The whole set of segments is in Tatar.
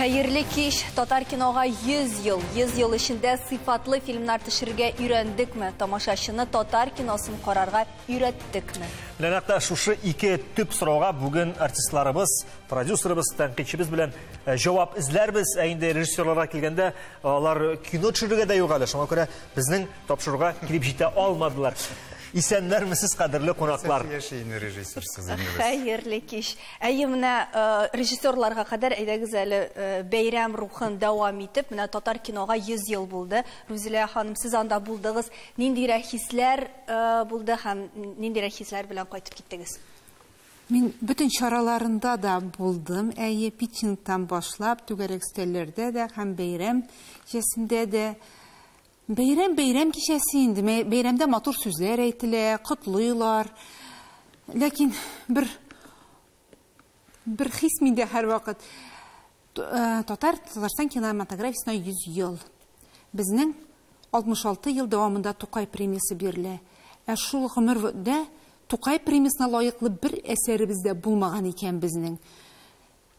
Hayırlı kiş, Tatar kinoga 100 yıl. 100 yıl içinde sıfatlı filmler tışırga ürendik mi? Tamaşaşını Tatar kinosunu kararga ürettik mi? Lenakta şuşu iki tüp soruğa bugün artistlarımız, prodüserimiz, tanqidçimiz bilen cevap izlerbiz. Eğinde rejissörlara kelgende onlar kino çürüge de yok hali. Şuna göre bizning topşuruğa kilip jite almadılar. İsenler misiniz kadirli konaklar? Hayırlı kiş. Eymine rejissörlarga kadar eydegizeli beyram ruhun devam edip, Tatar kinoga 100 yıl buldu. Ruzile hanım siz anda buldunuz. Nindire hisler buldu hem nindire hisler bilen kaytıp gittiniz? Мен bütün çaralarında da buldum. Pitching'den başlap, tügerek sitelerde de hem beyram jesinde de Beyram kişesi indi. Beyramda motor sözler eytiler, kutluylar. Lakin bir his minde her vakit. Tatarstan kinematografisine 100 yıl. Bizning 66 yıl devamında Tokay premiyası berildi. Şu ömürde Tokay premiyasına layıklı bir eseri bizde bulmagan iken bizning.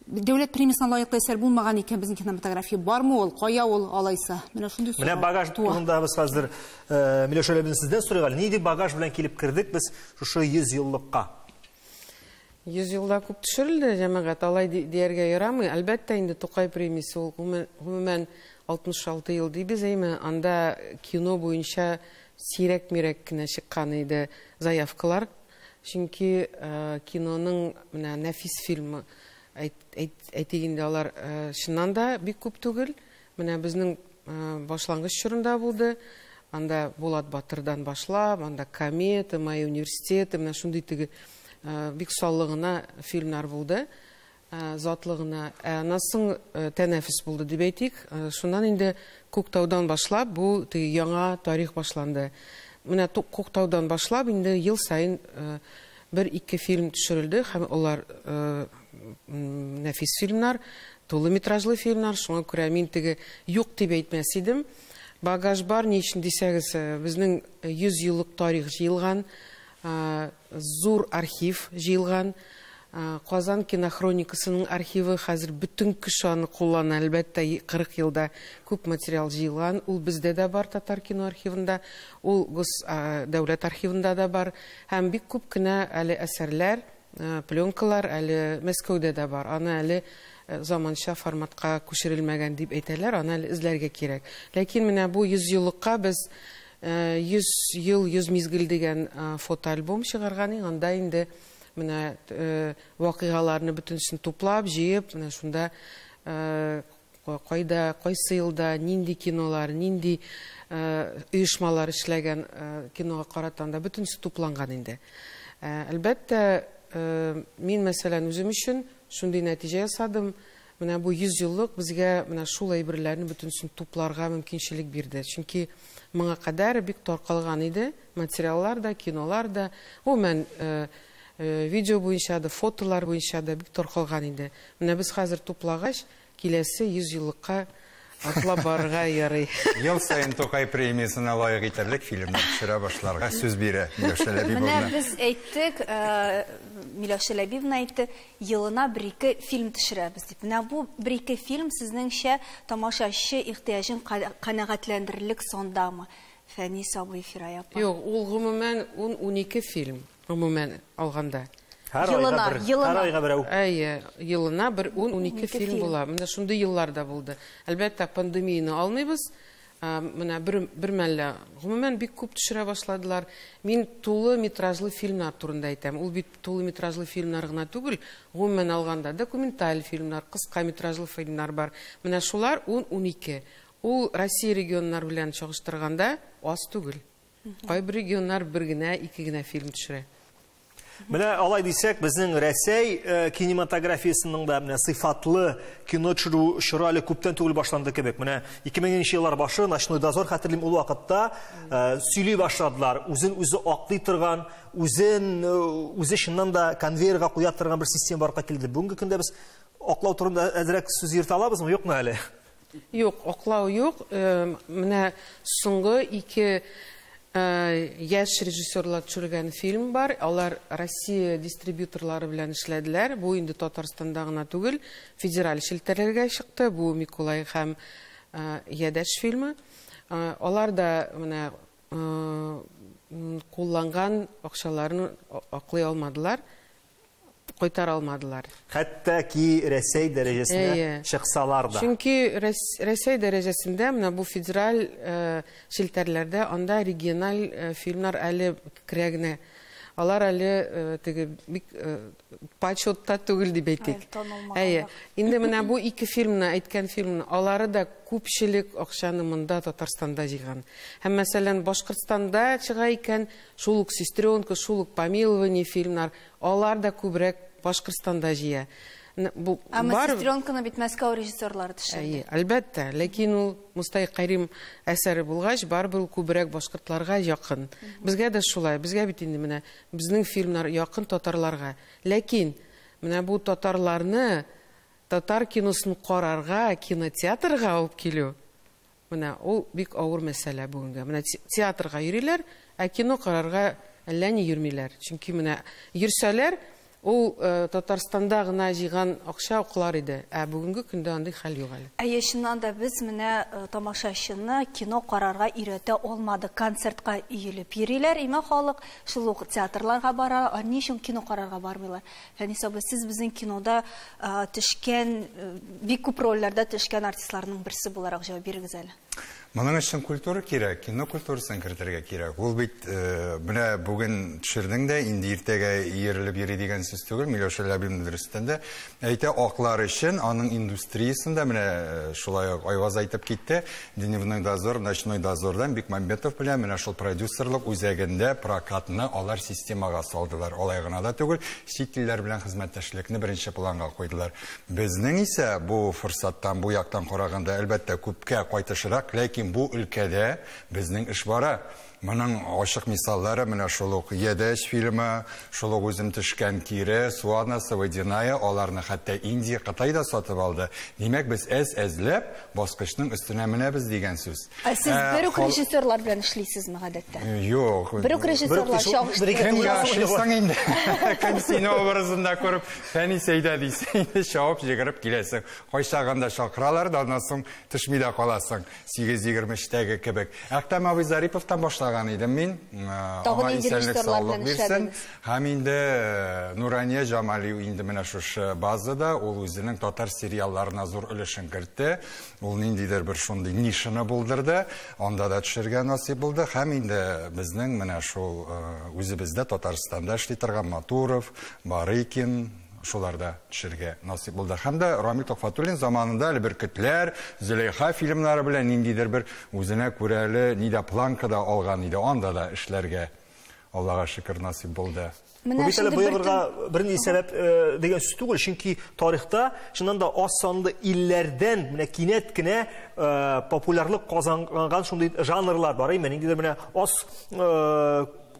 Devlet premiyasına layıklı eser bulmagan iken bizim kinematografiya var mı ol, koya ol alaysa. Mene bagaj turunda biz hazır Miloš Alebin sizden soruyorlar. Neydi bagaj bilen kelip kirdik biz şu 100 yıllıkka? 100 yılda көп düşürüldü cemaat alay diyerge yaramı. Elbette indi Tokay premiyası ol. Umumen 66 yıl deybiz eymi. Anda kino boyunca sirek mirek kine çıkkanıydı zayıfkılar. Çünkü kinonun nefis filmi Әйтегенде алар шыннан да бик күп түгел. Менә безнең башлангыч чорында булды. Анда Болат Батырдан башлап, анда Комета, Май университеты, менә шундый теге бик саллыгына фильмнар булды. Затлыгына. Анасын тәнәфис булды дип әйтик. Шуннан инде Күктаудан башлап бу теге яңа тарих башланды. Менә Күктаудан башлап инде ел сайын bir-iki film düşürüldü. Hem onlar nefis filmler, dolu metrajlı filmler. Şuna göre min tege yok diye etmesiydim. Bagaj var ne için deseniz bizning 100 yıllık tarih jıyılgan, zor arxiv jıyılgan. Kazan Kinoxronikasının arxivi hazır bütün kışanı kullanan elbette 40 yılda көп material jıyılgan. Ул bizde de var Tatar kino arxivinde, ул devlet arxivinde de var. Hem bik көп kine ali eserler, plyonkalar ali Moskov'da da var. Ana ali zamança formatka köşürülmegen deyip eteler, ana ali izlerge gerek. Lakin mine bu 100 yıllıkka biz 100 yıl 100 mizgil degen fotoalbom çıkarganın anda indi Менә вакыйгаларны бөтенсен туплап, җыеп, менә шунда кайда, кайсы елда, нинди кинолар, нинди оешмалар эшләгән кинога каратанда бөтенсе тупланган инде. Әлбәттә, мин мәсәлән үзем өчен шундый нәтиҗә ясадым. Менә бу 100 еллык безгә менә шул әйберләрне бөтенсен тупларга мөмкинчелек бирде. Чөнки моңа кадәр бик таркалган иде материаллар да, кинолар да. Гомумән видео буенча да, фотолар буенча да бик таркалган инде. Менә без хәзер туплагач, киләсе 100 еллыкка атлап барырга ярый. Ел сайын Токай премиясына лайык итәрлек фильмнар төшерә башларга сүз бирә Милош Алебиевна. Менә без әйттек, Милош Алебиевна әйтте, елына 1-2 фильм төшерәбез дип. Менә бу 1-2 фильм сезнеңчә тамашачы ихтыяҗын канәгатьләндерерлек сондамы? Фәни Сабый Фирая апа. Юк, ул гомумән 10-12 фильм. Гомумән алганда. Йылына. Йылына bir 10-12 film була. Менә шундый елларда булды. Әлбәттә, пандемияны алмыйбыз. Менә бер мәллә гомумән бик күп төшерә башладылар. Мин тулы метражлы фильмнар турында әйтәм. Ул бит тулы метражлы фильмнар гына түгел, гомумән алганда документаль фильмнар, кыска метражлы фильмнар бар. Менә шулар 10-12. Ул Россия регионнар белән чагыштырганда аз түгел. Кайбер регионнар бер генә, 2 генә фильм төшерә. Менә алай дисәк, безнең Рәсәй кинематографиясының да менә сыйфатлы кино чыралы күптән түгел башланды кебек. Менә 2000нче еллар башы Ночной дозор хәтерлим ул вакытта сөйли башладылар. Үзе аклый торган, үзе шуннан да конвейерга куя торган бер система барга килде. Бүгенге көндә без аклау турында әзрәк сүз йөртә алабызмы, юкмы әле? Юк, аклау юк. Менә соңгы 2 яшь режиссерлар төшергән фильм бар. Алар Россия дистрибьюторлары белән эшләделәр. Бу инде Татарстанда гына түгел, федераль челтәрләргә чыкты. Бу Микулай һәм Ядәш фильмы. Алар да менә кулланган акчаларын аклый алмадылар, кайтара алмадылар. Хәтта ки Рәсәй дәрәҗәсенә чыксалар да. Чөнки Рәсәй дәрәҗәсендә менә бу федераль челтәрләрдә анда региональ фильмнар әле керәгенә. Алар әле теге бик почетта түгел дип әйтик. Инде менә бу ике фильмны, әйткән фильмны, алары да күпчелек акчаны монда Татарстанда җыйган. Һәм мәсәлән Башкортстанда чыга икән шул ук Сестренка, шул ук Помилование фильмнар, алар да күбрәк Башкортстанда җыя. Әмма Сестренканы бит Мәскәү режиссерлары төшерде. Әлбәттә, ләкин ул Мустай Кәрим әсәре булгач, барыбер күбрәк башкортларга якын. Безгә дә шулай, безгә бит инде менә безнең фильмнар якын татарларга. Ләкин менә бу татарларны татар киносын карарга, кинотеатрга алып килү, менә ул бик авыр мәсьәлә бүгенгә. Менә театрга йөриләр, ә кино карарга әллә ни йөрмиләр. Чөнки менә йөрсәләр, ул Татарстанда гына җыйган акча уклар иде, ә бүгенге көндә андый хәл юк әле. Яшыннан да без менә тамашачыны кино карарга өйрәтә алмадык, концертка өелеп йөриләр, имә халык шул ук театрларга бара, ни өчен кино карарга бармыйлар. Фәнис абый, сез безнең кинода төшкән, бик күп рольләрдә төшкән артистларның берсе буларак җавап бирегез әле. Моның өчен культура кирәк, кино культурасын кертергә кирәк. Ул бит менә бүген төшердең дә, инде иртәгә иерелеп йөри дигән сүз түгел, Миләүшә Ләбиб дөрестәндә. Әйтә, аклар өчен аның индустриясында менә шулай Айваз әйтеп китте, Дневной дозор, Ночной дозордан Бикмамбетов белән менә шул продюсерлык үзәгендә прокатны алар системага салдылар. Алай гына да түгел, чит илләр белән хезмәттәшлекне беренче планга куйдылар. Безнең исә бу форсаттан, бу яктан караганда әлбәттә күпкә кайтышрак, ләкин бу өлкәдә безнең эш бара. Моның ачык мисаллары менә шул ук Ядәш фильмы, шул ук үзем төшкән Кире, Суанасы, Водяная, аларны хәтта Индия, Кытайда сатып алды. Димәк, без әз-әзләп баскычның өстенә менәбез дигән сүз. Сез бер үк режиссерлар белән эшлисезме гадәттә? Юк. Бер үк режиссерлар шагыштырсаң инде. Консино образында күреп, Фәнис әйтә дисең, инде шауып җигереп киләсең. Кайчаганда шакыралар да, аннан соң төшмидә каласың. 8:23-тәге кебек. Әхтәм абый Зариповтан башлаган идем мин. Аңа исәнлек саулык бирсен. Һәм инде Нурания Җамалиев инде менә шушы базада ул үзенең татар сериалларына зур өлешен кертте. Ул ниндидер бер шундый нишаны булдырды. Анда да төшергә насыйп булды. Һәм инде безнең менә шул үзебездә Татарстанда эшли торган Матуров, Барыкин, шуларда төшергә насыйп булды. Һәм дә Рамил Тохфатуллин заманында әле бер көтләр, Зөләйха фильмнары белән ниндидер бер үзенә күрәле нидә планкада алган иде. Анда да эшләргә Аллага шөкер насыйп булды. Бу бит әле быелырга бернинди сәбәп дигән сүз түгел, чөнки тарихта чыннан да аз санлы илләрдән менә кинәт кенә популярлык казанган шундый жанрлар бар. Ниндидер менә аз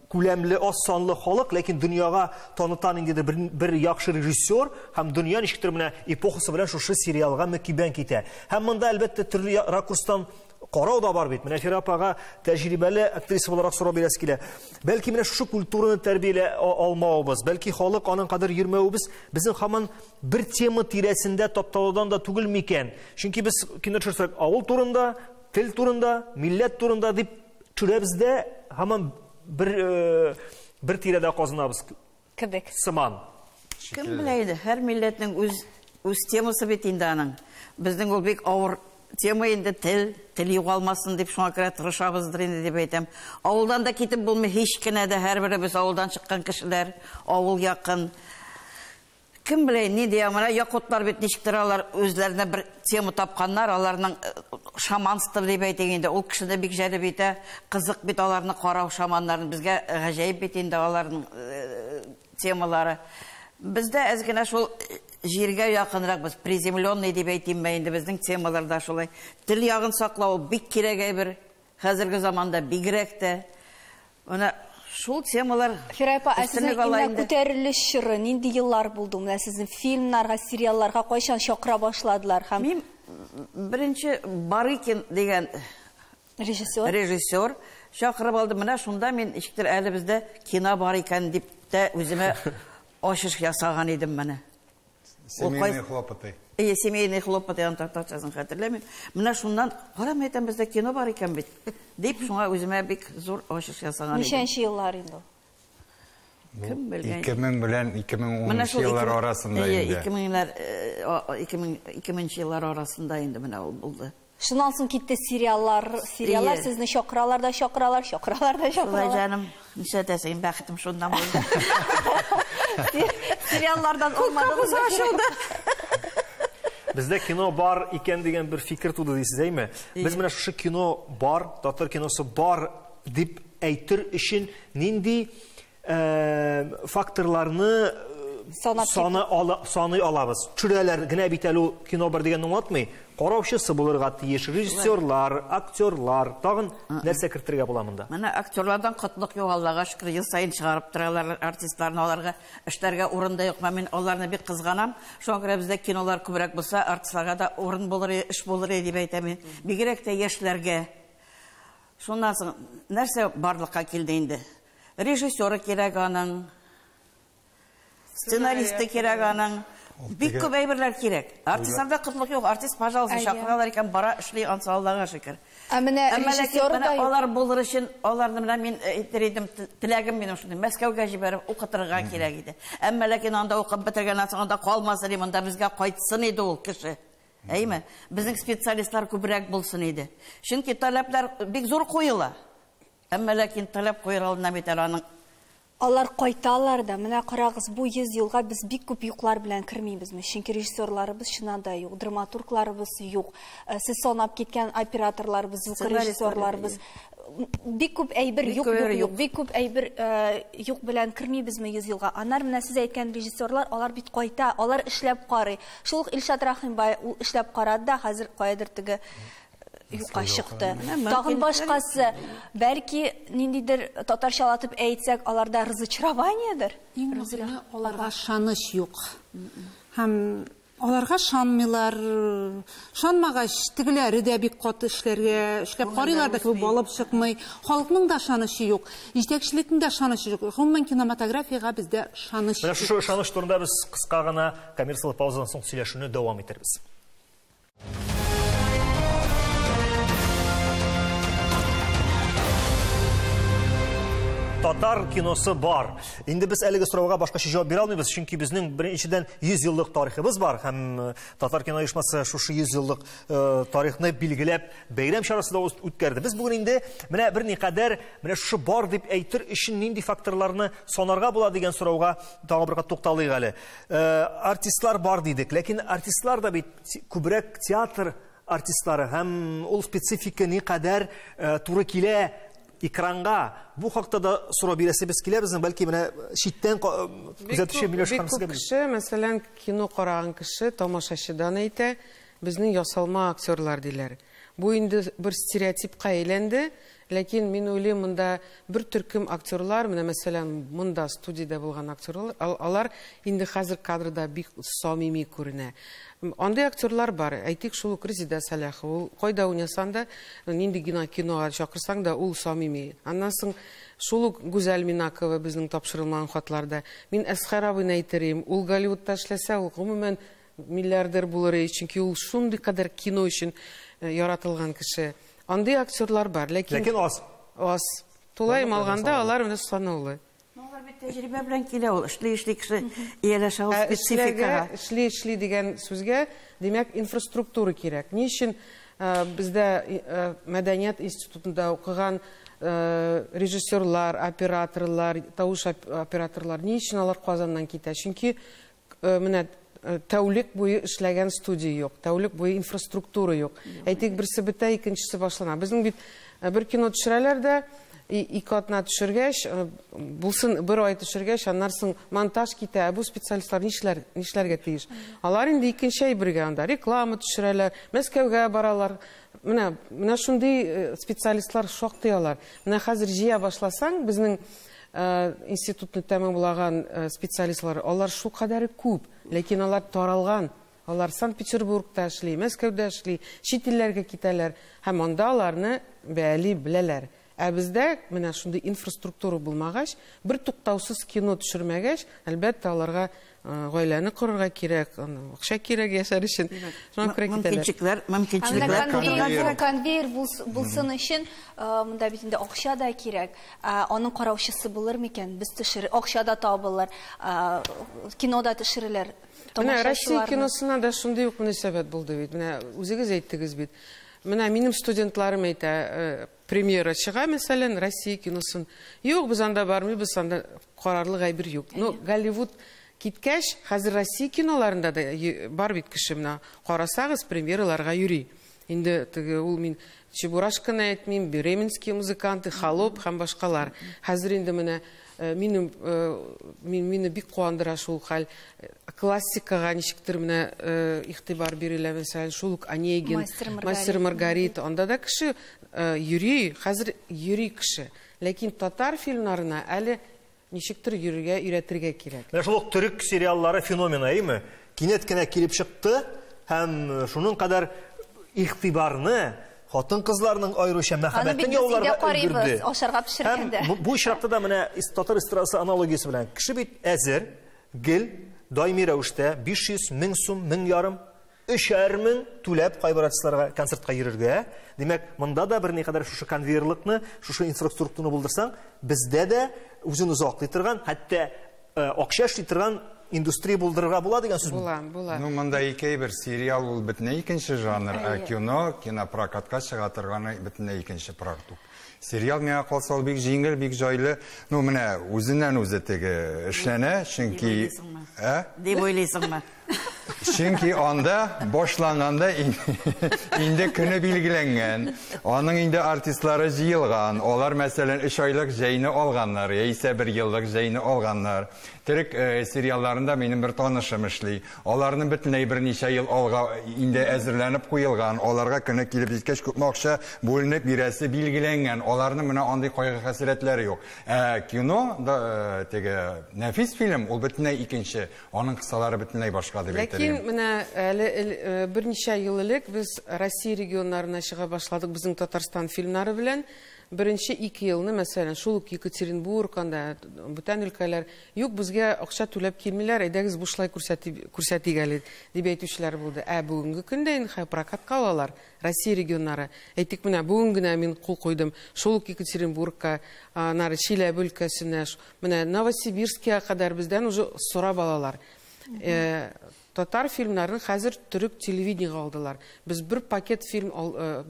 күләмле, аз санлы халык, ләкин дөньяга танытан инде бер яхшы режиссер һәм дөнья ничектер менә эпохасы белән шушы сериалга мөкибән китә. Һәм монда әлбәттә төрле ракурстан карау да бар бит. Менә Фирапага тәҗрибәле актриса буларак сорап бирәс килә. Бәлки менә шушы культураны тәрбиялә алмавыбыз, бәлки халык аның кадәр йөрмәвебез безнең һаман бер тема тирәсендә таптаудан да түгел микән? Чөнки без кино төшерсәк, авыл турында, тел турында, милләт турында дип төшерәбез һаман бер тирәдә казынабыз кебек. Сыман. Кем беләйди, һәр милләтнең үз темасы бит инде аның. Безнең ул бик авыр тема инде, тел югалмасын дип шуңа күрә тырышабыздыр инде дип әйтәм. Авылдан да китеп булмый һич кенә дә, һәрберебез авылдан чыккан кешеләр, авыл якын. Кем беләй, ни дия, менә якутлар бит ничектер алар үзләренә бер тема тапканнар, аларның шаманство дип әйтик инде. Ул кешене бик җәлеп итә, кызык бит аларны карау, шаманнарын. Безгә гаҗәеп бит инде аларның темалары. Бездә әз генә шул җиргә якынрак, без приземленный дип әйтим мен инде, безнең темаларда шулай. Тел ягын саклау бик кирәк әйбер. Хәзерге заманда бигрәк тә. Менә шул темалар. Фирапа, сезнең күтәрелеш чоры нинди еллар булды? Менә сезнең фильмнарга, сериалларга кайчан чакыра башладылар? Һәм мин беренче Барыкин дигән режиссер Шақырып алды, менә шунда мен ишектер әле бездә кино бар икән дип тә үземә ачыш ясаган идем менә. Семейные хлопоты. Семейные хлопоты татарчасын хәтерләмим. Менә шуннан карам әйтәм бездә кино бар икән бит. Дип шуңа үземә бик зур ачыш ясаган идем. Ничәнче еллар инде? Кем белгән? 2000 белән 2010 еллар арасында инде. 2000 еллар арасында инде менә ул булды. Шуннан соң китте сериаллар, сезне шакыралар да шакыралар. Шулай җаным, нишәтәсең, бәхетем шундан булды. Сериаллардан olmadığınız açıldı. Бездә кино бар икән дигән бер фикер туды дисез әйме? Без менә шушы кино бар, татар киносы бар дип әйтер өчен нинди факторларны саный алабыз. Чүрәләр генә бит әле кино бар дигәнне аңлатмый. Караучысы булырга тиеш, режиссерлар, актерлар, тагын нәрсә кертергә була монда? Менә актерлардан котлык юк, Аллага шөкер, ел сайын чыгарып торалар артистларны, аларга эшләргә урында юк. Мен аларны бик кызганам. Шуңа күрә бездә кинолар күбрәк булса, артистларга да урын булыр, эш булыр дип әйтәм. Бигрәк тә яшьләргә. Шуннан соң нәрсә барлыкка килде инде? Режиссеры кирәк аның, сценаристы кирәк аның, бик күп әйберләр кирәк. Артистларда кытлык юк. Артист, пожалуйста, чакыралар икән, бара эшли, ансы Аллага шөкер. Менә режиссер да алар булыр өчен, аларны менә мин әйтер идем, теләгем минем шундый. Мәскәүгә җибәреп укытырга кирәк иде. Әмма ләкин анда укып бетергәннән соң анда калмасын дип, монда безгә кайтсын иде ул кеше. Әйме? Безнең специалистлар күбрәк булсын иде. Чөнки таләпләр бик зур куела. Әмма ләкин таләп куер алдына бит аның. Алар кайталар да, менә карагыз, бу 100 елга без бик күп юклар белән кирмибезме? Чөнки режиссерларыбыз чыннан да юк, драматургларыбыз юк. Сез санап киткән операторларыбыз, режиссерларыбыз бик күп әйбер юк, бик күп әйбер юк белән кирмибезме 100 елга? Аннар менә сез әйткән режиссерлар, алар бит кайта, алар эшләп карый. Шул Илшат Рахимбай ул эшләп карады да, хәзер кайдыр теге юкка чыкты. Тагын башкасы, бәлки ниндидер татарчалатып әйтсәк, аларда разочарованиедер. Аларга шаныш юк. Һәм аларга шанмыйлар, шанмагач тегеләре дә бик каты эшләп карыйлар да, күп алып чыкмый. Халыкның да шанышы юк, җитәкчелекнең дә шанышы юк. Гомумән кинематографиягә бездә шаныш. Менә шушы шаныш турында без кыска гына коммерцияль паузадан соң сөйләшүне дәвам итәрбез. Татар киносы бар. Инде без әлеге сорауга башкача җавап бирә алмыйбыз, чөнки безнең беренчедән 100 еллык тарихыбыз бар һәм Татар кино оешмасы шушы 100 еллык тарихны билгеләп бәйрәм чарасында үткәрде. Без бүген инде менә берникадәр менә шушы бар дип әйтер өчен нинди факторларны санарга була дигән сорауга тагы бер тукталыйк әле. Артистлар бар дидек, ләкин артистлар да бит күбрәк театр артистлары һәм ул специфика никадәр туры килә экранга. Бу хакта да сорау бирәсебез килә безнең, бәлки менә читтән күзәтүче Миләш ханым сезгә кеше, мәсәлән, кино караган кеше тамашачыдан әйтә, безнең ясалма актерлар диләр. Бу инде бер стереотипка әйләнде, ләкин мин уйлыйм, монда бер төркем актерлар, менә мәсәлән, монда студиядә булган актерлар, алар инде хәзер кадрда бик самими күренә. Андай актерлар бар. Әйтик, шул Резида Саляхова, ул кайда уйнасаң да, нинди кинога чакырсаң да, ул самими. Аннан соң шул Гүзәл Минакова безнең тапшырылган хатларда. Мин Әсхәр абыйны әйтерим, ул Голливудта эшләсә, ул гомумән миллиардер булыр, чөнки ул шундый кадәр кино өчен яратылган кеше. Андай актерлар бар, ләкин аз. Тулайым алганда алар менә санаулы. Алар бит тәҗрибә белән килә ул. Эшли кеше ияләшә ул спецификага. Эшли дигән сүзгә, димәк, инфраструктура кирәк. Ни өчен бездә Мәдәният институтында укыган режиссерлар, операторлар, тавыш операторлар, ни өчен алар Казаннан китә? Чөнки менә тәүлек буе эшләгән студия юк, тәүлек буе инфраструктура юк. Әйтик, берсе бетә, икенчесе башлана. Безнең бит бер кино төшерәләр дә, ике атна төшергәч, булсын бер ай төшергәч, аннан соң монтаж китә. Бу специалистлар нишләргә тиеш? Алар инде икенче әйбергә анда реклама төшерәләр, Мәскәүгә баралар. Менә шундый специалистлар шактыялар. Менә хәзер җыя башласаң, безнең институтны тәмамлаган специалистлар, алар шу кадәр күп, ләкин алар таралган. Алар Санкт-Петербургта эшли, Мәскәүдә эшли, чит илләргә китәләр, һәм анда аларны бәяли беләләр. Ә бездә менә шундый инфраструктура булмагач, бер туктаусыз кино төшермәгәч, әлбәттә аларга гаиләне корырга кирәк, акча кирәк яшәр өчен. Шуңа күрә китәләр. Мөмкинчекләр. Конвейер булсын өчен, монда бит инде акча да кирәк. Аның караучысы булыр микән? Без төшер, акча да табылыр, кинода төшерелер. Менә Россия киносына да шундый ук мөнәсәбәт булды бит. Менә үзегез әйттегез бит. Менә минем студентларым әйтә, премьера чыга, мәсәлән, Россия киносын. Юк, без анда бармыйбыз, анда карарлык әйбер юк. Ну, Голливуд киткәч, хәзер Россия киноларында да бар бит кеше, менә карасагыз, премьераларга йөри. Инде теге ул мин Чебурашканы әйтмим, Бременские музыканты, Холоп һәм башкалар. Хәзер инде менә мине бик куандыра шул хәл. Классикага ничектер менә игътибар бирелә, мәсәлән, шул ук Онегин, Мастер Маргарита, анда да кеше йөри, хәзер йөри кеше. Ләкин татар фильмнарына әле ничектер йөрергә, өйрәтергә кирәк. Менә шул төрек сериаллары феномена, әйме? Кинәт кенә килеп чыкты һәм шуның кадәр игътибарны хатын-кызларның айрыша мәхәббәтен яуларга өлгерде. Бу очракта да менә татар эстрадасы аналогиясе белән кеше бит әзер, гел, даими рәвештә 500 мең сум, 1,5 мең, 3,000 түләп кайбер артистларга концертка йөрергә. Димәк, монда да бер никадәр шушы конвейерлыкны, шушы инфраструктураны булдырсаң, бездә дә үзен узаклый торган, хәтта акча эшли торган индустрия булдырырга була дигән сүз. Була. Ну, монда бер сериал ул бөтенләй икенче жанр, кино, кинопрокатка чыга торганы бөтенләй икенче продукт. Сериал миңа калса ул бик җиңел, бик җайлы. Ну, менә үзеннән үзе теге эшләнә, чөнки дип уйлыйсыңмы? Чөнки анда башланганда инде көне билгеләнгән. Аның инде артистлары җыелган. Алар мәсәлән 3 айлык җәйне алганнар, яисә 1 еллык җәйне алганнар. Төрек сериалларында минем бер танышым эшли. Аларның бөтенләй берничә ел алга инде әзерләнеп куелган. Аларга көне килеп җиткәч күпме акча бүленеп бирәсе билгеләнгән. Аларның менә андый кайгы хәсрәтләре юк. Кино да теге нәфис фильм, ул бөтенләй икенче. Аның кысалары бөтенләй башка дип әйтәләр. Ләкин менә берничә ел элек без Россия регионнарына чыга башладык безнең Татарстан фильмнары белән. Беренче 2 елны, мәсәлән, шул ук Екатеринбург, анда бүтән өлкәләр, юк, безгә акча түләп килмиләр, әйдәгез бушлай күрсәтик әле дип әйтүчеләр булды. Бүгенге көндә инде прокатка алалар Россия регионнары. Әйтик, менә бүген генә мин кул куйдым. Шул ук Екатеринбургка, нары Чиләбе өлкәсенә, менә Новосибирскка кадәр бездән уже сорап алалар. Татар фильмнарын хәзер төрек телевидениега алдылар. Без бер пакет фильм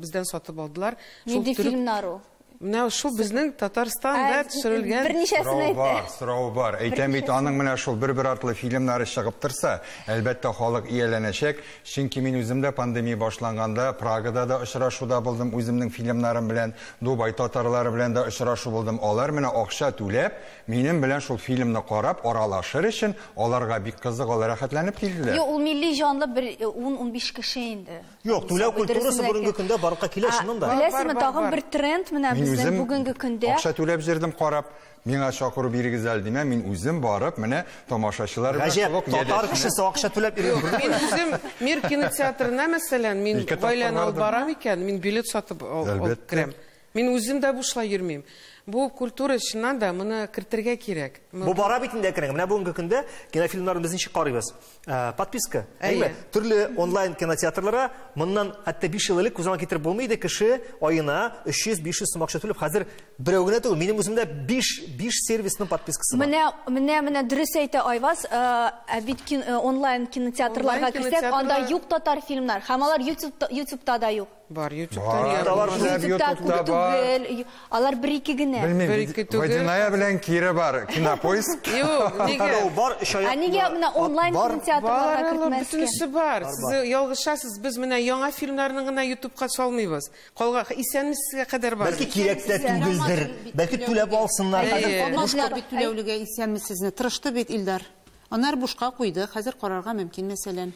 бездән сатып алдылар. Нинди фильмнар ул? Менә шул безнең Татарстанда төшерелгән. Берничәсен әйтте. Сорау бар. Әйтәм бит, аның менә шул бер артлы фильмнары чыгып торса, әлбәттә халык ияләнәчәк. Чөнки мин үзем дә пандемия башланганда Прагада да очрашуда булдым, үземнең фильмнарым белән, Дубай татарлары белән дә очрашу булдым. Алар менә акча түләп, минем белән шул фильмны карап, аралашыр өчен аларга бик кызык, алар рәхәтләнеп килделәр. Юк, ул милли жанлы 10-15 кеше инде. Юк, түләү культурасы бүгенге көндә барлыкка килә шуннан да. Беләсезме, тагын бер тренд менә безнең бүгенге көндә. Акча түләп җирдем карап, миңа чакыру бирегез әле димә, мин үзем барып, менә тамашачылар белән татар кешесе акча түләп йөргән. Мин үзем Мир кинотеатрына, мәсәлән, мин гаиләне алып барам икән, мин билет сатып алып керәм. Мин үзем дә бушлай йөрмим. Бу культура чыннан да моны кертергә кирәк. Бу бара бит инде керәк. Менә бүгенге көндә кинофильмнарны без ничек карыйбыз? Подписка. Әйме? Төрле онлайн кинотеатрларга моннан хәтта 5 ел элек күзән китереп булмый кеше аена 300-500 сум акча түләп, хәзер берәүгенә түгел, минем үземдә 5 сервисның подпискасы бар. Менә дөрес әйтә Айваз, бит онлайн кинотеатрларга кирсәк, анда юк татар фильмнар. Һәм алар YouTube'та да юк. Бар, YouTube'та бар. Алар 1-2 генә. Водяная белән кире бар. Кинопоиск. Юк, нигә? Нигә менә онлайн кинотеатрларга кертмәскә? Бөтенесе бар. Сез ялгышасыз. Без менә яңа фильмнарны гына YouTube'ка салмыйбыз. Калган исәнмесезгә кадәр бар. Бәлки кирәк тә түгелдер. Бәлки түләп алсыннар. Алмашлар бит түләүлегә исәнмесезне тырышты бит Илдар. Анар бушка куйды. Хәзер карарга мөмкин, мәсәлән.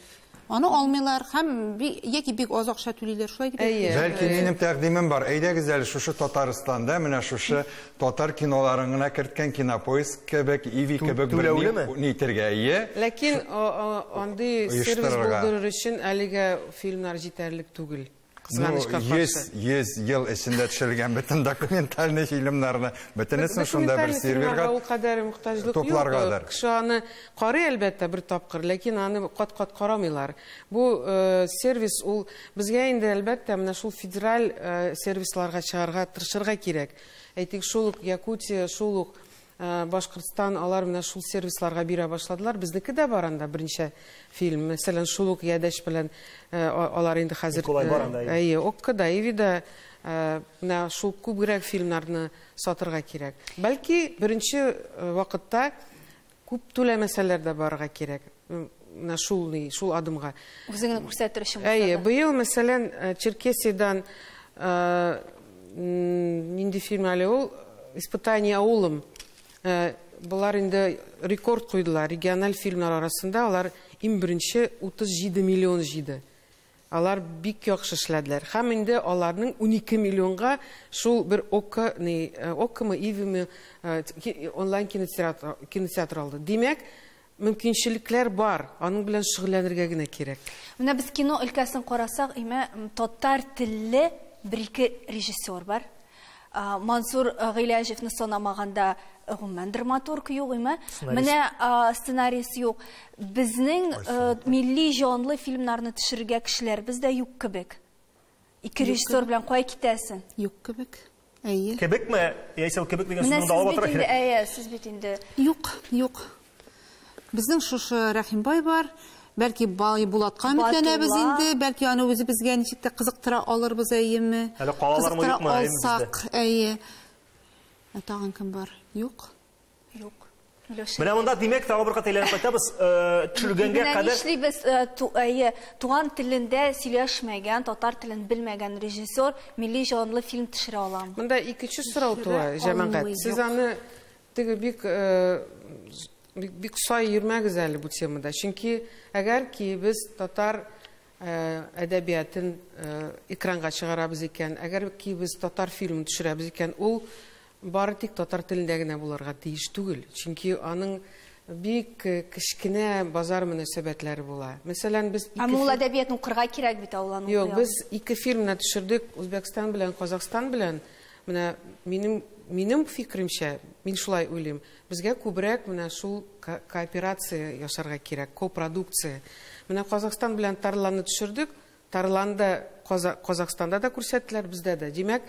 Аны алмыйлар һәм яки бик аз акча түлиләр, шулай дип. Бәлки минем тәкъдимем бар. Әйдәгез әле шушы Татарстанда менә шушы татар киноларын гына керткән Кинопоиск кебек, Иви кебек нитергә ие. Ләкин андый сервис булдырыр өчен әлегә фильмнар җитәрлек түгел. кызганычка каршы. 100 ел эчендә төшерелгән бөтен документальный фильмнарны бөтенесен шунда бер серверга ул кадәр мохтаҗлык топларгадыр. Кеше аны карый әлбәттә бер тапкыр, ләкин аны кат-кат карамыйлар. Бу сервис ул безгә инде әлбәттә менә шул федераль сервисларга чыгарга тырышырга кирәк. Әйтик, шул ук Якутия, шул ук Башкортстан алар менә шул сервисларга бирә башладылар. Безнеке дә бар анда берничә фильм. Мәсәлән, шул ук Ядәш белән алар инде хәзер Оккада, Ивида менә шул күбрәк фильмнарны сатырга кирәк. Бәлки беренче вакытта күп түләмәсәләр дә барырга кирәк. Менә шул адымга. Үзеңне күрсәтер өчен. Быел мәсәлән Черкесиядан нинди фильм әле ул «Испытание аулым». Булар инде рекорд куйдылар. Региональ фильмнар арасында алар иң беренче 37 миллион җиде. Алар бик яхшы эшләделәр. Һәм инде аларның 12 миллионга шул бер Оккамы, Ивиме онлайн кинотеатр алды. Димәк, мөмкинчелекләр бар. Аның белән шөгыльләнергә генә кирәк. Менә без кино өлкәсен карасак, татар телле бер-ике режиссер бар. Мансур Гыйләҗевне санамаганда гомумән драматург юк име. Менә сценарист юк. Безнең милли жанлы фильмнарны төшергә кешеләр бездә юк кебек. Ике режиссер белән кай китәсен? Юк кебек. Әйе. Кебекме? Яисә кебек дигән сүзне сүзне алып тора. Әйе, сез бит инде. Юк. Безнең шушы Рәхимбай бар. Бәлки Булатка үмитләнәбез инде, бәлки аны үзебезгә ничек тә кызыктыра алырбыз, әйеме? Әле калалармы юкмы алсак, әйе. Тагын кем бар? Юк. Менә монда димәк тагы бер кат әйләнеп кайтабыз. Төшергәнгә кадәр Эшлибез туган телендә сөйләшмәгән, татар телен белмәгән режиссер милли жанлы фильм төшерә аламы? Монда икенче сорау туа, җәмәгать. Сез аны теге бик сай йөрмәгез әле бу темада. Чөнки әгәр ки без татар әдәбиятын экранга чыгарабыз икән, әгәр ки без татар фильмын төшерәбез икән, ул бары тик татар телендә генә булырга тиеш түгел. Чөнки аның бик кечкенә базар мөнәсәбәтләре була. Мәсәлән, без ул әдәбиятны укырга кирәк бит ауланы. Юк, без ике фильмны төшердек, Үзбәкстан белән Казакстан белән. Менә минем фикеремчә, мин шулай уйлыйм, безгә күбрәк менә шул кооперация яшарга кирәк, копродукция. Менә Казакстан белән Тарланны төшердек, Тарланда Казакстанда да күрсәттеләр, бездә дә. Димәк,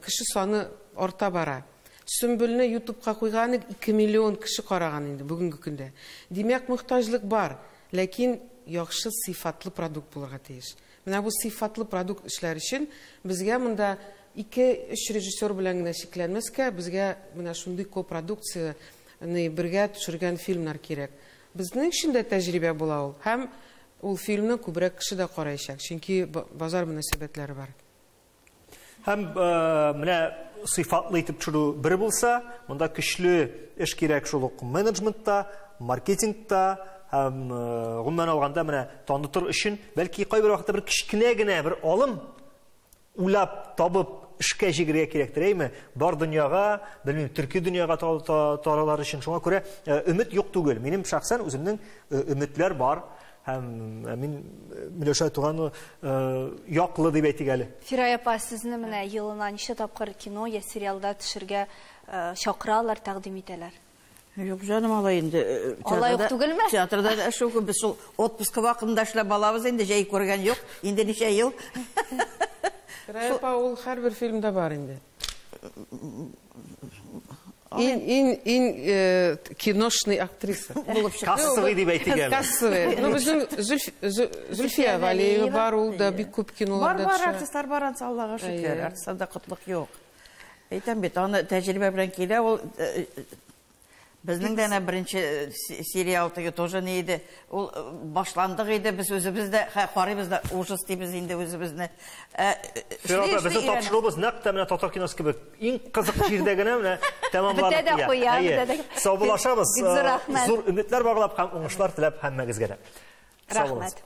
кеше саны арта бара. Сөмбелне YouTube'ка куйганы 2 миллион кеше караган инде бүгенге көндә. Димәк, мохтаҗлык бар, ләкин яхшы сыйфатлы продукт булырга тиеш. Менә бу сыйфатлы продукт эшләр өчен безгә монда 2-3 режиссер белән генә шикләнмәскә, безгә менә шундый копродукцияны бергә төшергән фильмнар кирәк. Безнең өчен дә тәҗрибә була ул. Һәм ул фильмны күбрәк кеше дә караячак, чөнки базар мөнәсәбәтләре бар. Һәм менә сыйфатлы итеп төшерү бер булса, монда көчле эш кирәк шул ук менеджментта, маркетингта, һәм гомумән алганда менә танытыр өчен, бәлки кайбер вакытта бер кичкенә генә бер алым улап табып эшкә җигәргә кирәктер, әйме? Бар дөньяга, белмим, төрки дөньяга таралар өчен шуңа күрә өмет юк түгел. Минем шәхсән үземнең өметләр бар. Һәм мин Миләүшә туган яклы дип әйтик әле. Фирая апа, сезне менә елына ничә тапкыр кино я сериалда төшергә чакыралар, тәкъдим итәләр? Юк, җаным, алай инде. Алай юк түгелме? Театрда да шул, без шул отпуска вакытында эшләп балабыз инде, җәй күргән юк. Инде ничә ел. Фирая апа, ул һәрбер фильмда бар инде. Ин киношный актриса. Кассовый дип әйтик әле. Кассовый. Ну, безнең Зульфия Валиева бар, ул да бик күп киноларда төшә. Бар, артистлар бар, Аллага шөкер. Артистларда кытлык юк. Әйтәм бит, аны тәҗрибә белән килә, ул безнең дә беренче сериал теге тоже не иде. Ул башландык иде, без үзебез дә карыйбыз да, ужас дибез инде үзебезне. Безне тапшырабыз нәкъ тә менә татар киносы кебек. Иң кызык җирдә генә менә тәмамланып куя. Бетә дә куя. Саубулашабыз. Зур өметләр баглап һәм уңышлар теләп һәммәгезгә дә. Рәхмәт.